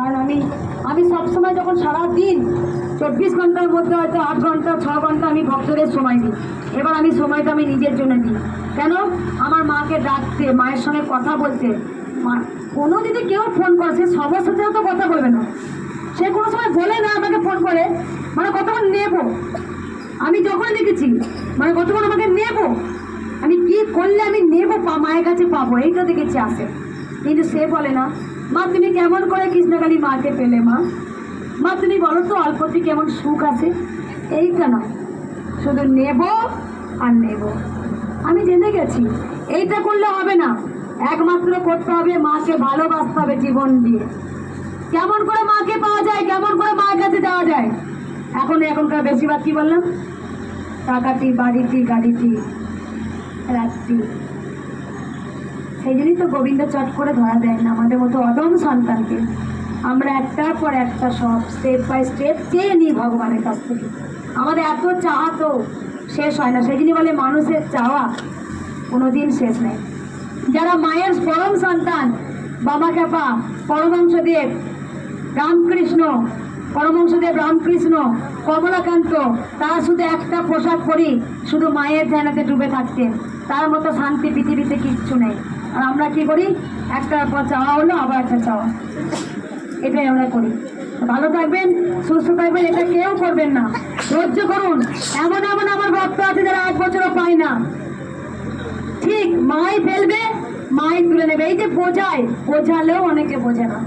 কারণ আমি সবসময় যখন সারাদিন 24 ঘন্টার মধ্যে হয়তো 8 ঘন্টা 6 ঘন্টা আমি ভক্তদের সময় দিই। এবার আমি সময়টা আমি নিজের জন্য দিই। কেন? আমার মাকে ডাকতে, মায়ের সঙ্গে কথা বলতে। কোনো যদি কেউ ফোন করে, সে সবার সাথেও তো কথা বলবে না, সে কোনো সময় বলে না আমাকে ফোন করে মানে কতক্ষণ নেবো। আমি যখন দেখেছি মানে কতক্ষণ আমাকে নেবো, আমি কি করলে আমি নেবো, মায়ের কাছে পাবো, এইটা দেখেছি আসে। কিন্তু সে বলে না, মা তুমি কেমন করে কৃষ্ণকালী মাকে পেলে, মা তুমি বলো তো অল্পতে কেমন সুখ আছে। এইটা নয়, শুধু নেব আর নেব। আমি জেনে গেছি এইটা করলে হবে না, একমাত্র করতে হবে মাকে ভালোবাসতে হবে জীবন দিয়ে। কেমন করে মাকে পাওয়া যায়, কেমন করে মায়ের কাছে যাওয়া যায়? এখনকার বেশিরভাগ কি বললাম, টাকাটি, বাড়িটি, গাড়িটি, রাত্রি। সেই জন্যই তো গোবিন্দ চট করে ধরা দেয় না আমাদের মতো অদম সন্তানকে। আমরা একটার পর একটা সব স্টেপ বাই স্টেপ চেয়ে নিই ভগবানের কাছ থেকে। আমাদের এত চাওয়া তো শেষ হয় না। সেই জন্য বলে মানুষের চাওয়া কোনোদিন শেষ নেই। যারা মায়ের পরম সন্তান, বামাখ্যাপা, পরমহংসদেব রামকৃষ্ণ, পরমহংসদেব রামকৃষ্ণ, কমলাকান্ত, তারা শুধু একটা পোশাক পরি শুধু মায়ের ধ্যানেতে ডুবে থাকতেন। তার মতো শান্তি পৃথিবীতে কিচ্ছু নেই। আর আমরা কি করি, একটার পর চাওয়া হলো আবার একটা চাওয়া, এটাই আমরা করি। ভালো থাকবেন, সুস্থ থাকবেন, এটা কেউ করবেন না। ধৈর্য করুন। এমন এমন আমার ভক্ত আছে যারা 1 বছরও পায় না, ঠিক মাই ফেলবে, মাই তুলে নেবে। এই যে বোঝালেও অনেকে বোঝে না,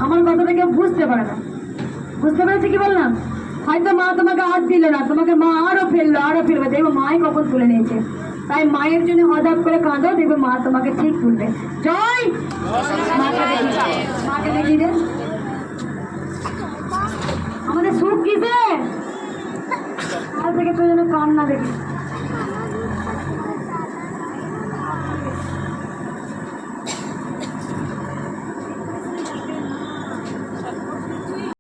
আমার কথাটা কেউ বুঝতে পারে না। বুঝতে পেরেছি কি বললাম? হয়তো মা তোমাকে হাত দিল না, তোমাকে মা আরো ফেলবে, দেখবো মাই কখন তুলে নিয়েছে। তাই মায়ের জন্য হঠাৎ করে কাঁদো, দেখবে মা তোমাকে ঠিক তুলবে। জয় মাকে দেখি রে, আমাদের সুখ কিসে? আজ থেকে তো যেন কান্না দেখি।